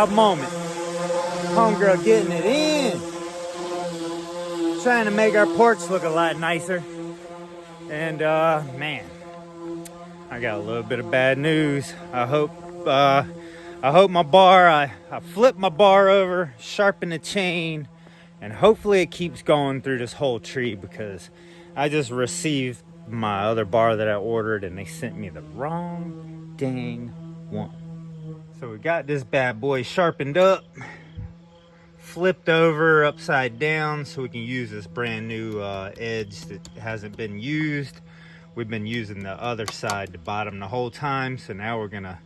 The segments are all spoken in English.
proud moment. Homegirl getting it in. Trying to make our porch look a lot nicer. And man, I got a little bit of bad news. I hope my bar, I flipped my bar over, sharpened the chain, and hopefully it keeps going through this whole tree, because I just received my other bar that I ordered and they sent me the wrong dang one. So we got this bad boy sharpened up, flipped over upside down so we can use this brand new edge that hasn't been used. We've been using the other side, the bottom, the whole time. So now we're gonna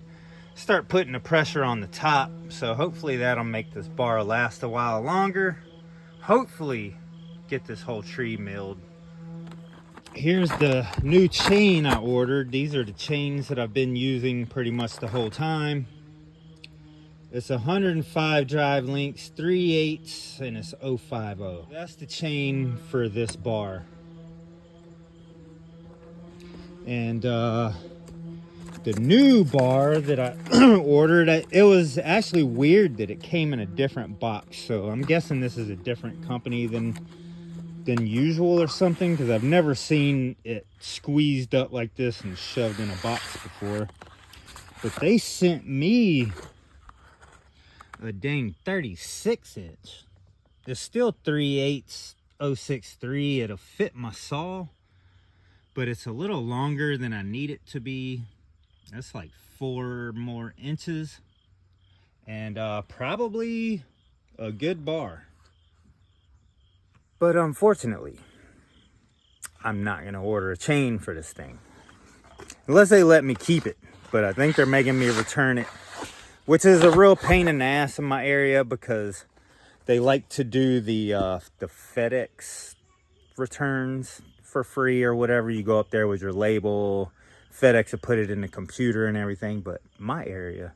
start putting the pressure on the top. So hopefully that'll make this bar last a while longer. Hopefully get this whole tree milled. Here's the new chain I ordered. These are the chains that I've been using pretty much the whole time. It's 105 drive links, 3/8, and it's 050. That's the chain for this bar. And the new bar that I ordered, it was actually weird that it came in a different box. So I'm guessing this is a different company than usual or something, because I've never seen it squeezed up like this and shoved in a box before. But they sent me a dang 36 inch. It's still 3/8 063. It'll fit my saw, but it's a little longer than I need it to be. That's like 4 more inches, and probably a good bar. But unfortunately, I'm not gonna order a chain for this thing unless they let me keep it. But I think they're making me return it, which is a real pain in the ass in my area, because they like to do the FedEx returns for free or whatever. You go up there with your label, FedEx will put it in the computer and everything. But my area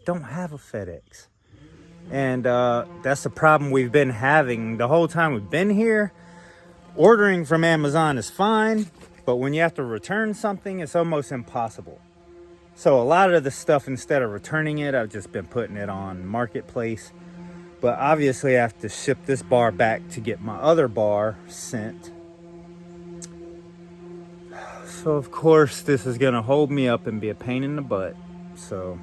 don't have a FedEx, and that's the problem we've been having the whole time we've been here. Ordering from Amazon is fine, but when you have to return something, it's almost impossible. So a lot of the stuff, instead of returning it, I've just been putting it on Marketplace. But obviously I have to ship this bar back to get my other bar sent. So of course this is gonna hold me up and be a pain in the butt. So,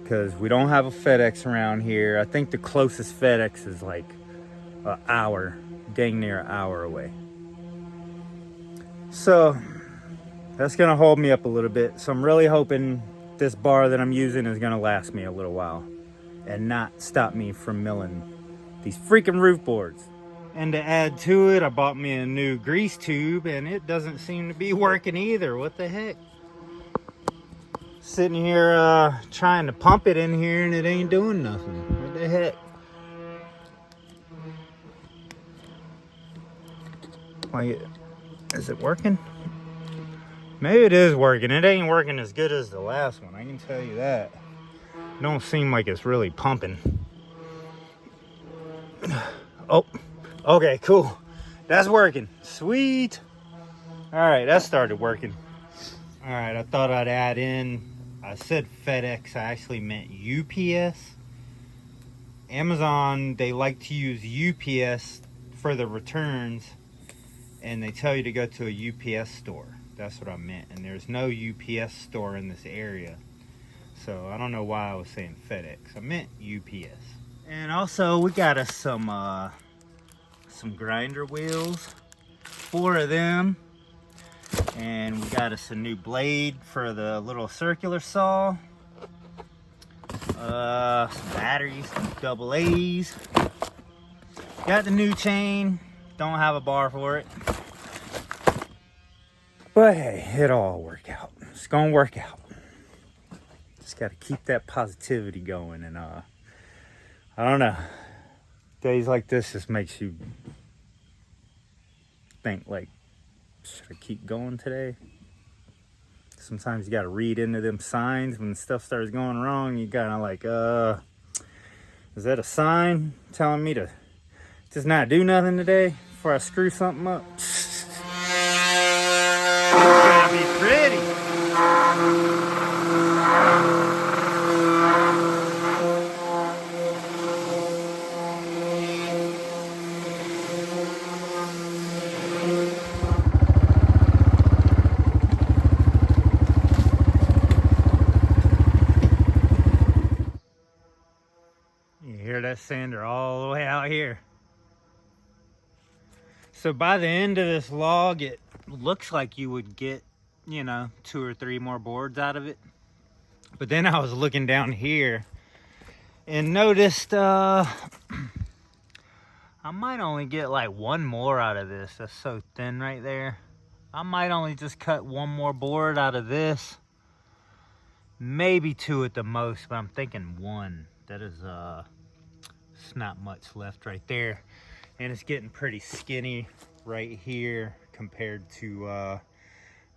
because we don't have a FedEx around here. I think the closest FedEx is like an hour, dang near an hour away. So that's gonna hold me up a little bit. So I'm really hoping this bar that I'm using is gonna last me a little while and not stop me from milling these freaking roof boards. And to add to it, I bought me a new grease tube, and it doesn't seem to be working either. What the heck? Sitting here trying to pump it in here, and it ain't doing nothing. What the heck? Like, is it working? Maybe it is working. It ain't working as good as the last one, I can tell you that. It don't seem like it's really pumping. Oh, okay, cool. That's working. Sweet. All right, that started working. All right, I thought I'd add in, I said FedEx, I actually meant UPS. Amazon, they like to use UPS for the returns, and they tell you to go to a UPS store. That's what I meant. And there's no UPS store in this area. So I don't know why I was saying FedEx. I meant UPS. And also we got us some grinder wheels, 4 of them. And we got us a new blade for the little circular saw. Some batteries, double A's. Got the new chain. Don't have a bar for it. But hey, it'll all work out. It's gonna work out. Just gotta keep that positivity going, and I don't know. Days like this just makes you think, like, should I keep going today? Sometimes you gotta read into them signs when stuff starts going wrong. You kinda like, is that a sign telling me to just not do nothing today before I screw something up? It's gonna be pretty. that sander all the way out here. So by the end of this log, it looks like you would get, you know, 2 or 3 more boards out of it. But then I was looking down here and noticed I might only get like 1 more out of this. That's so thin right there. I might only just cut 1 more board out of this. Maybe 2 at the most, but I'm thinking 1. That is it's not much left right there. And it's getting pretty skinny right here compared to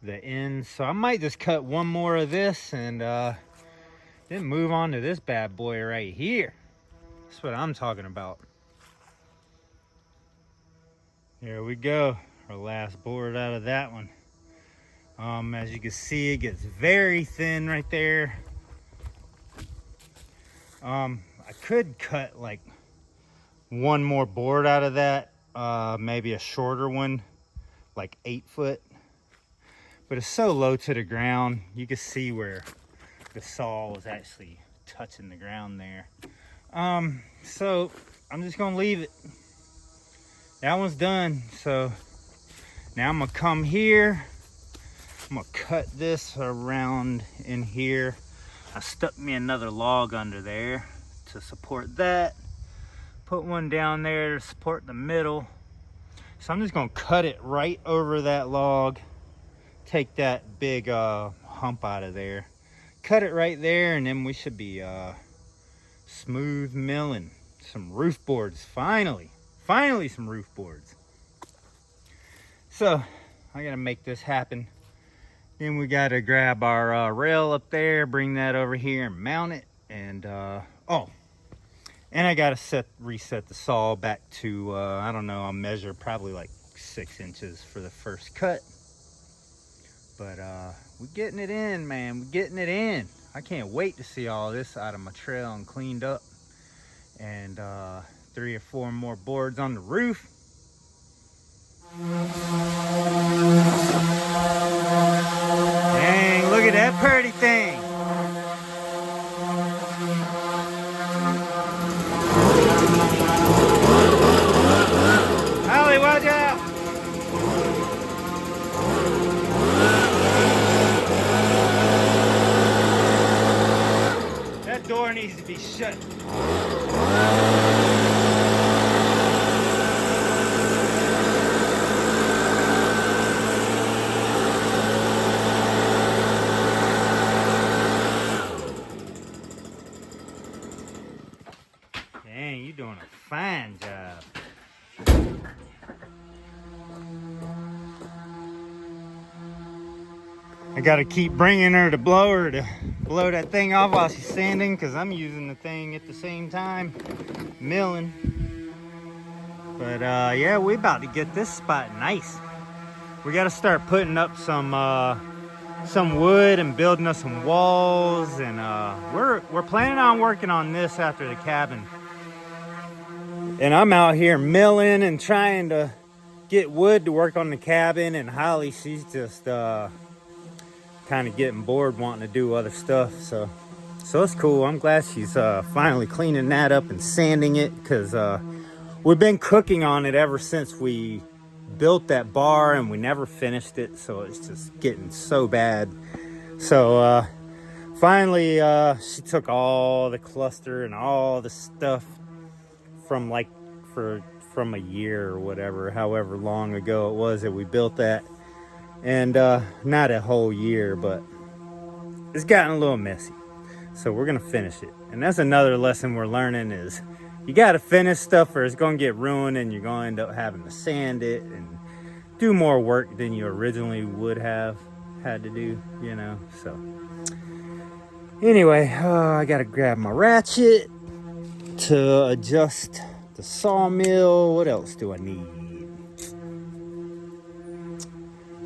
the ends. So I might just cut 1 more of this and then move on to this bad boy right here. That's what I'm talking about. Here we go, our last board out of that one. As you can see, it gets very thin right there. I could cut like 1 more board out of that, maybe a shorter one, like 8 foot. But it's so low to the ground, you can see where the saw was actually touching the ground there. So I'm just gonna leave it. That one's done. So now I'm gonna come here. I'm gonna cut this around in here. I stuck me another log under there to support that. Put one down there to support the middle. So I'm just gonna cut it right over that log. Take that big hump out of there. Cut it right there, and then we should be smooth milling some roof boards. Finally some roof boards. So I gotta make this happen. Then we gotta grab our rail up there, bring that over here and mount it. And oh, and I gotta reset the saw back to I don't know, I'll measure probably like 6 inches for the first cut. But we're getting it in, man. We're getting it in. I can't wait to see all this out of my trail and cleaned up. And 3 or 4 more boards on the roof. Dang, look at that pretty thing. Hollie, watch out. That door needs to be shut. Dang, you're doing a fine job. I gotta keep bringing her to blow that thing off while she's sanding, because I'm using the thing at the same time, milling. But yeah, we're about to get this spot nice. We gotta start putting up some wood and building us some walls, and we're planning on working on this after the cabin. And I'm out here milling and trying to get wood to work on the cabin, and Hollie, she's just kind of getting bored wanting to do other stuff. So it's cool. I'm glad she's finally cleaning that up and sanding it, because we've been cooking on it ever since we built that bar, and we never finished it. So it's just getting so bad. So finally she took all the cluster and all the stuff from from a year or whatever, however long ago it was that we built that. And not a whole year, but it's gotten a little messy. So we're gonna finish it. And that's another lesson we're learning, is you gotta finish stuff or it's gonna get ruined, and you're gonna end up having to sand it and do more work than you originally would have had to do, you know. So anyway, I gotta grab my ratchet to adjust the sawmill. What else do I need?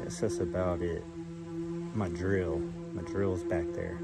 Guess that's about it. My drill's back there.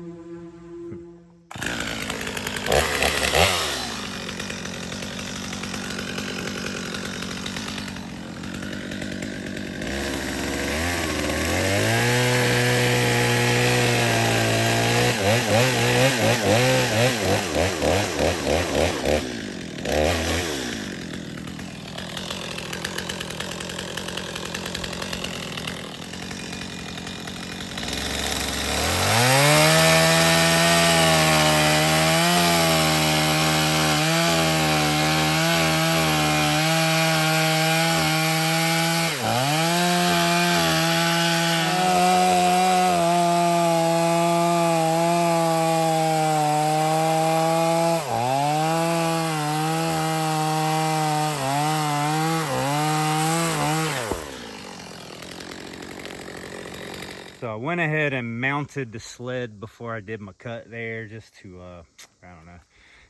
went ahead and mounted the sled before I did my cut there, just to, I don't know,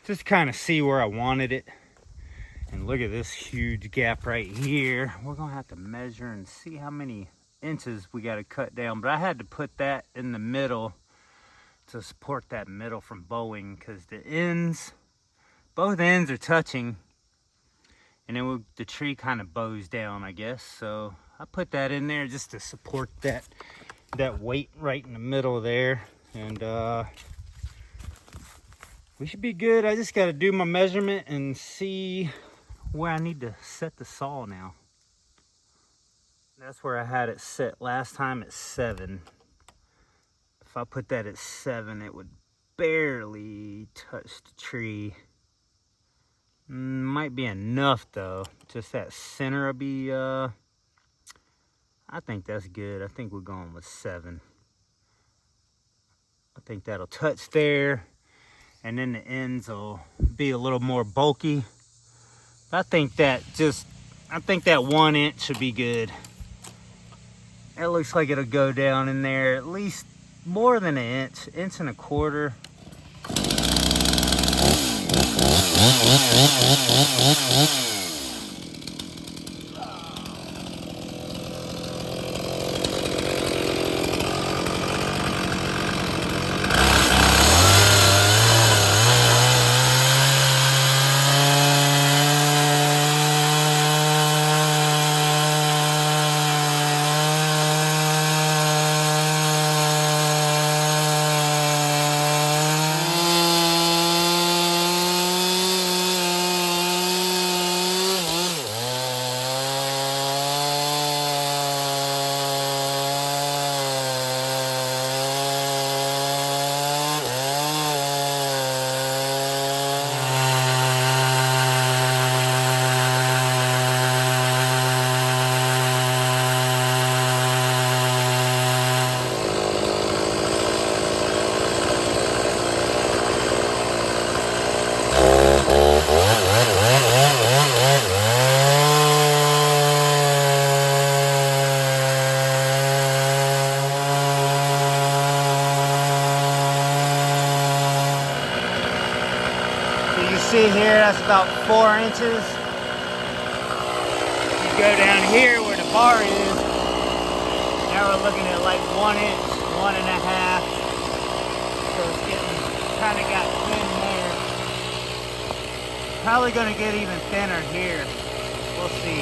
just kind of see where I wanted it. And look at this huge gap right here. We're gonna have to measure and see how many inches we got to cut down. But I had to put that in the middle to support that middle from bowing, because the ends, both ends are touching, and then the tree kind of bows down, I guess. So I put that in there just to support that weight right in the middle there. And we should be good. I just got to do my measurement and see where I need to set the saw now. That's where I had it set last time at 7. If I put that at 7, it would barely touch the tree. Might be enough though. Just that center will be, I think that's good. I think we're going with 7. I think that'll touch there. And then the ends will be a little more bulky. I think that 1 inch should be good. It looks like it'll go down in there at least more than an inch and a quarter. See here, that's about 4 inches. You go down here where the bar is, now we're looking at like 1 inch, 1.5. So it's getting, kind of got thin there. Probably gonna get even thinner here. We'll see.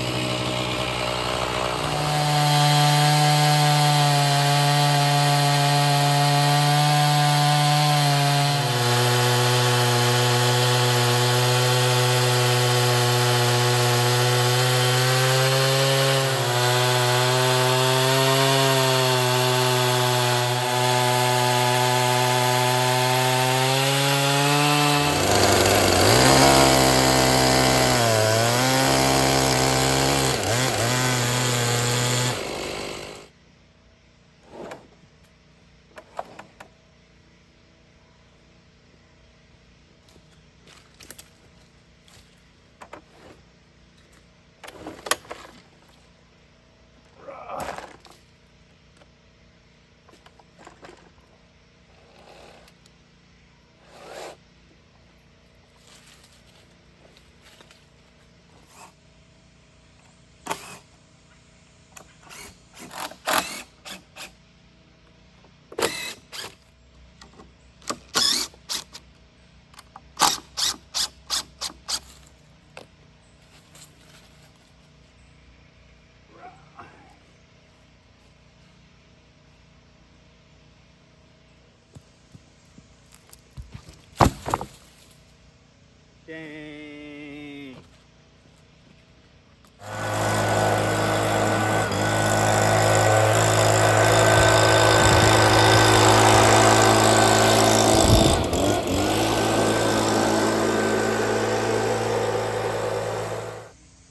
Dang.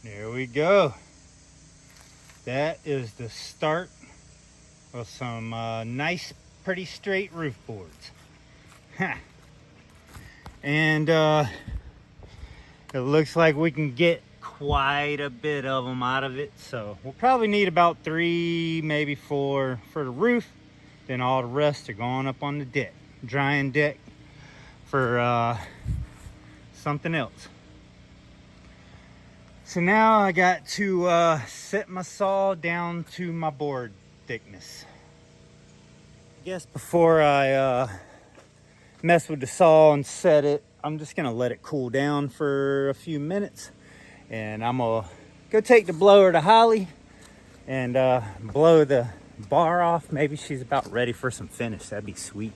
There we go. That is the start of some nice, pretty straight roof boards. And it looks like we can get quite a bit of them out of it. So we'll probably need about 3, maybe 4 for the roof. Then all the rest are going up on the deck, drying deck for something else. So now I got to set my saw down to my board thickness. I guess before I mess with the saw and set it, I'm just gonna let it cool down for a few minutes, and I'm gonna go take the blower to Hollie and blow the bar off. Maybe she's about ready for some finish. That'd be sweet.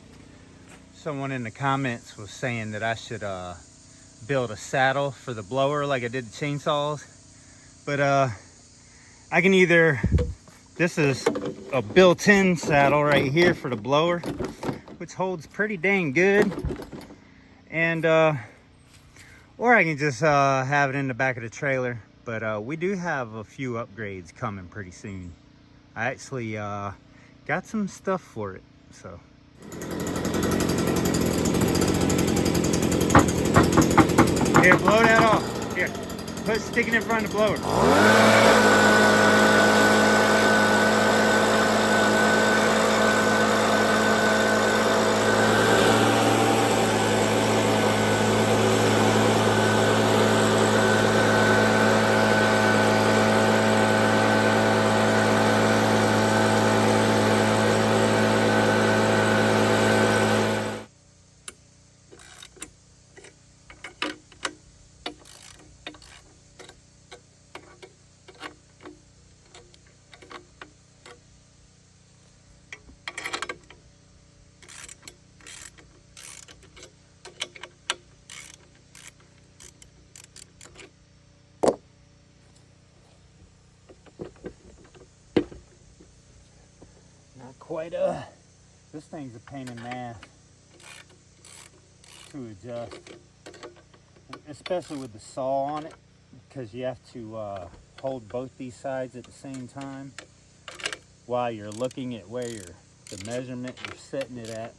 Someone in the comments was saying that I should build a saddle for the blower like I did the chainsaws, but I can either, this is a built-in saddle right here for the blower, which holds pretty dang good, and or I can just have it in the back of the trailer. But we do have a few upgrades coming pretty soon. I actually got some stuff for it, so. Here, blow that off. Here, stick it in front of the blower. Not quite this thing's a pain in the ass to adjust, especially with the saw on it, because you have to hold both these sides at the same time while you're looking at where the measurement you're setting it at.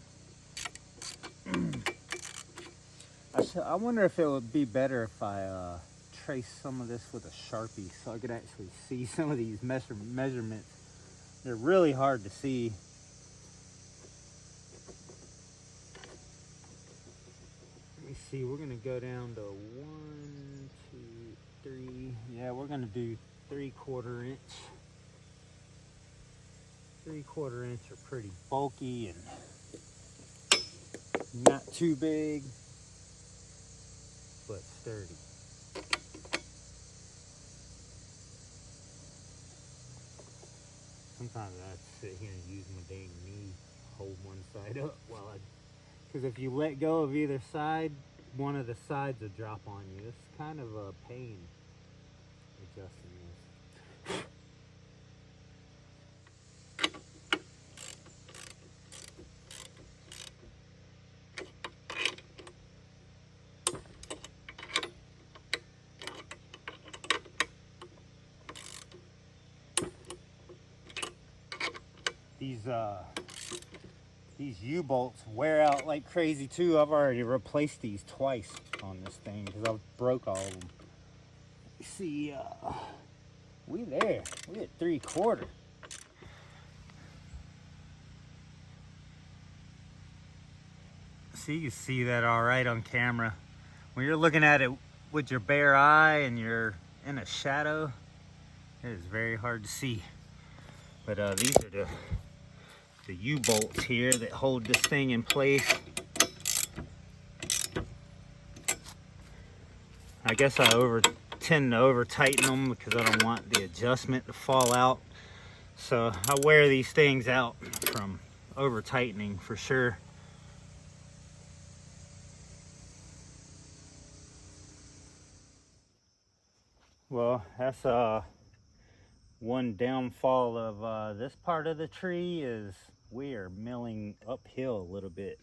I wonder if it would be better if I trace some of this with a Sharpie so I could actually see some of these measurements. They're really hard to see. Let me see, we're gonna go down to 1, 2, 3. Yeah, we're gonna do 3/4 inch. 3/4 inch are pretty bulky and not too big, but sturdy. Sometimes I have to sit here and use my dang knee, hold one side up while because if you let go of either side, one of the sides will drop on you. It's kind of a pain adjusting this. These U-bolts wear out like crazy too. I've already replaced these twice on this thing because I broke all of them. See, we there. We at 3/4. So you can see that all right on camera. When you're looking at it with your bare eye and you're in a shadow, it is very hard to see. But these are the U-bolts here that hold this thing in place. I guess I tend to over tighten them because I don't want the adjustment to fall out. So I wear these things out from over tightening for sure. Well, that's one downfall of this part of the tree is we are milling uphill a little bit.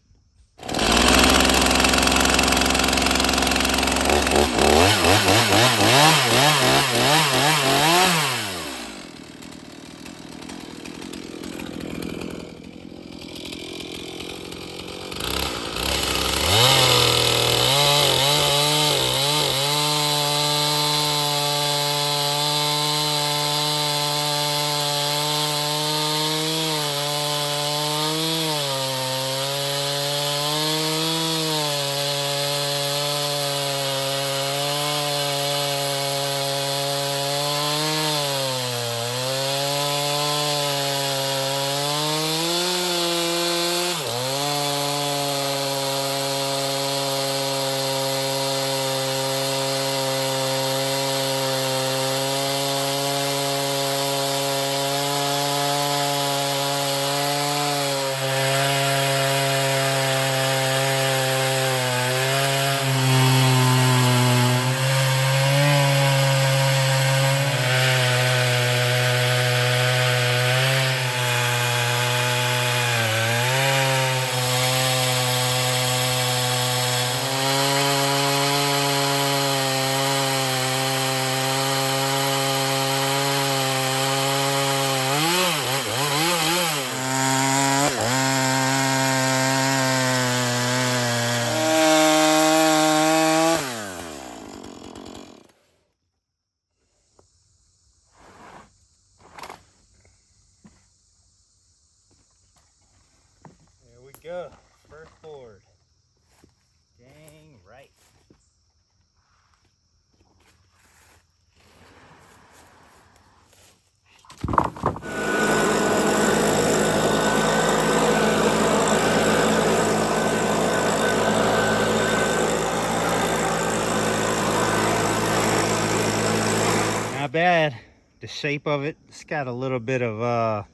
bad. The shape of it's got a little bit of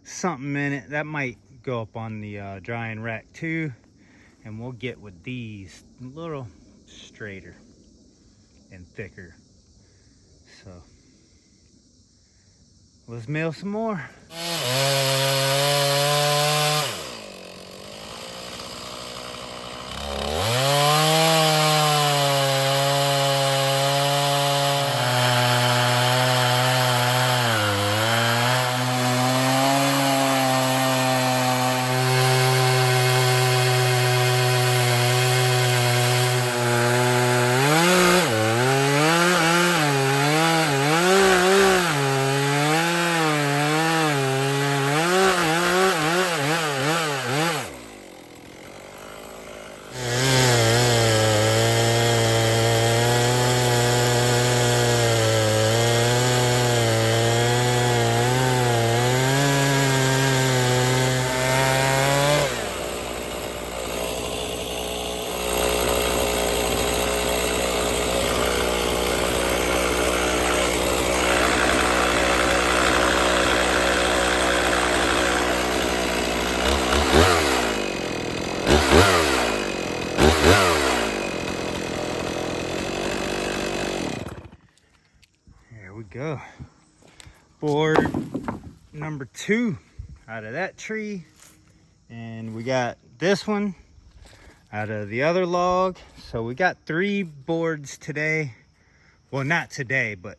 something in it. That might go up on the drying rack too. And we'll get with these a little straighter and thicker. So let's mill some more. Go. Board number 2 out of that tree, and we got this one out of the other log. So we got 3 boards today. Well, not today, but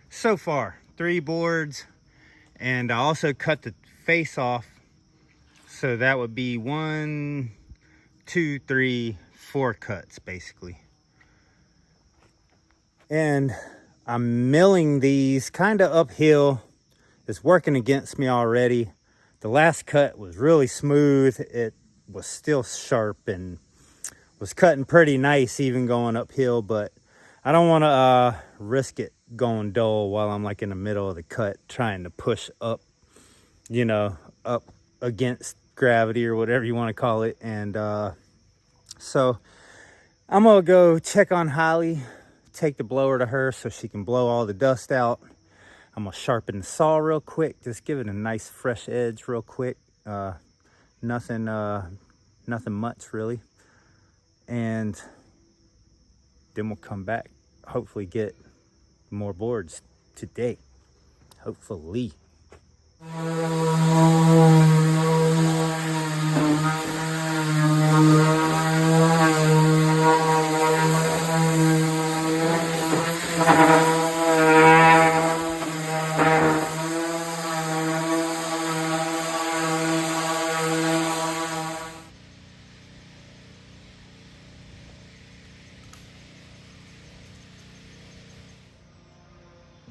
so far 3 boards. And I also cut the face off, so that would be 1, 2, 3, 4 cuts basically. And I'm milling these kind of uphill. It's working against me already. The last cut was really smooth. It was still sharp and was cutting pretty nice even going uphill, but I don't want to risk it going dull while I'm like in the middle of the cut trying to push up, you know, up against gravity or whatever you want to call it. And so I'm gonna go check on Hollie, take the blower to her so she can blow all the dust out. I'm gonna sharpen the saw real quick, just give it a nice fresh edge real quick. Nothing much really. And then we'll come back, hopefully get more boards today, hopefully.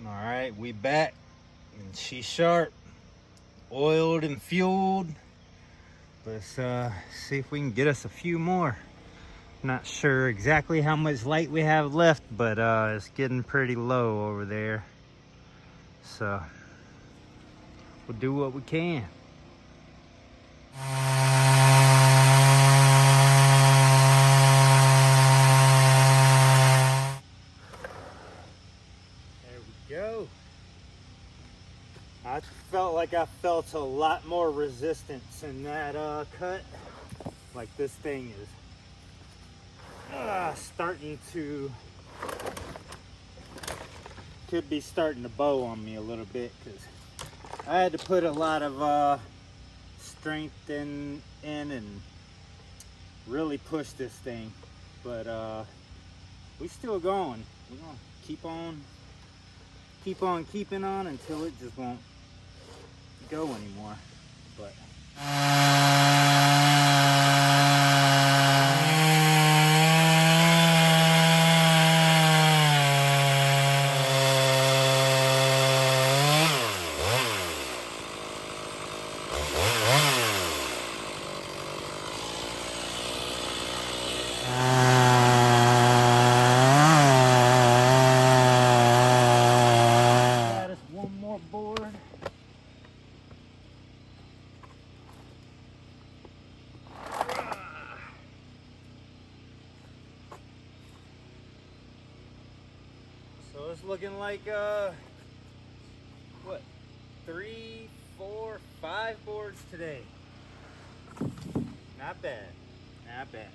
All right, we back, and she's sharp, oiled and fueled. Let's see if we can get us a few more. Not sure exactly how much light we have left, but it's getting pretty low over there. So we'll do what we can. Go. I felt like I felt a lot more resistance in that cut. Like this thing is starting to, could be starting to bow on me a little bit, because I had to put a lot of strength in and really push this thing. But we still going. We're gonna keep on keeping on until it just won't go anymore. But So it's looking like what, 3, 4, 5 boards today. Not bad, not bad.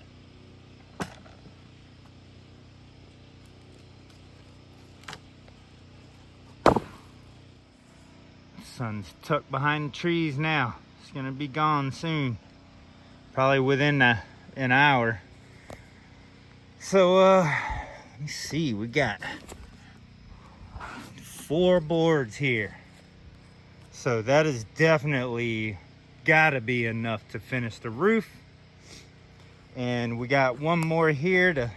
Sun's tucked behind the trees now. It's gonna be gone soon, probably within an hour. So let me see, we got 4 boards here. So that is definitely gotta be enough to finish the roof. And we got one more here to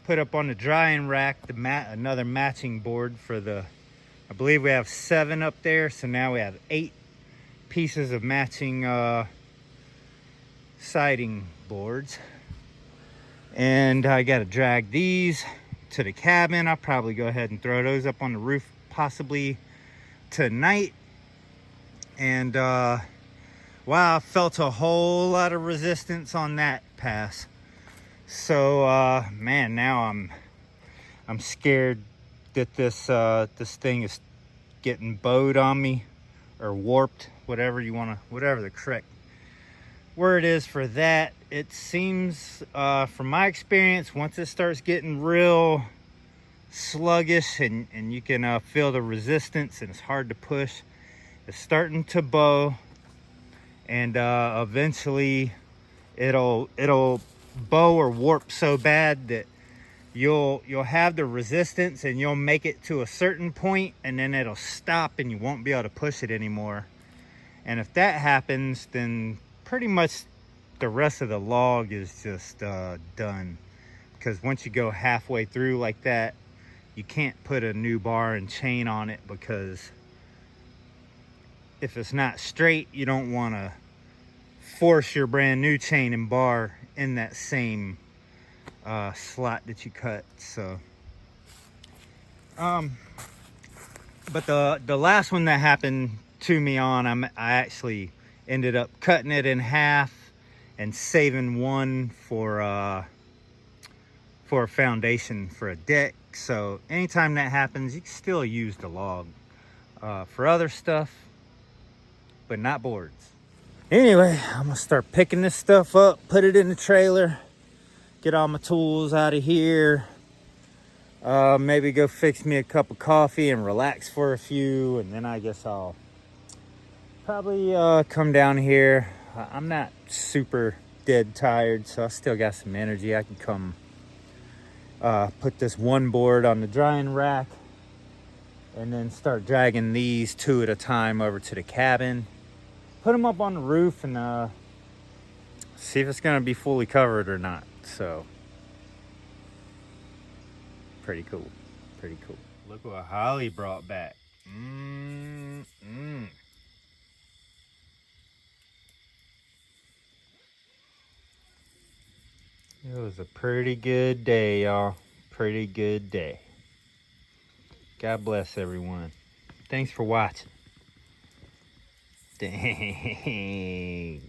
put up on the drying rack, another matching board for the, I believe we have 7 up there. So now we have 8 pieces of matching siding boards. And I gotta drag these to the cabin. I'll probably go ahead and throw those up on the roof possibly tonight. And wow, I felt a whole lot of resistance on that pass. So man, now I'm scared that this thing is getting bowed on me, or warped, whatever the correct word is for that. It seems from my experience, once it starts getting real sluggish and you can feel the resistance and it's hard to push, it's starting to bow, and eventually it'll bow or warp so bad that you'll have the resistance and you'll make it to a certain point, and then it'll stop and you won't be able to push it anymore. And if that happens, then pretty much the rest of the log is just done, because once you go halfway through like that, you can't put a new bar and chain on it, because if it's not straight, you don't want to force your brand new chain and bar in that same slot that you cut. So but the last one that happened to me on, I actually ended up cutting it in half and saving one for a foundation for a deck. So anytime that happens, you can still use the log for other stuff, but not boards. Anyway, I'm gonna start picking this stuff up, put it in the trailer, get all my tools out of here, maybe go fix me a cup of coffee and relax for a few, and then I guess I'll probably come down here. I'm not super dead tired, so I still got some energy. I can come put this one board on the drying rack and then start dragging these 2 at a time over to the cabin, put them up on the roof, and see if it's gonna be fully covered or not. So pretty cool, pretty cool. Look what Hollie brought back. It was a pretty good day, y'all. Pretty good day. God bless everyone. Thanks for watching. Dang.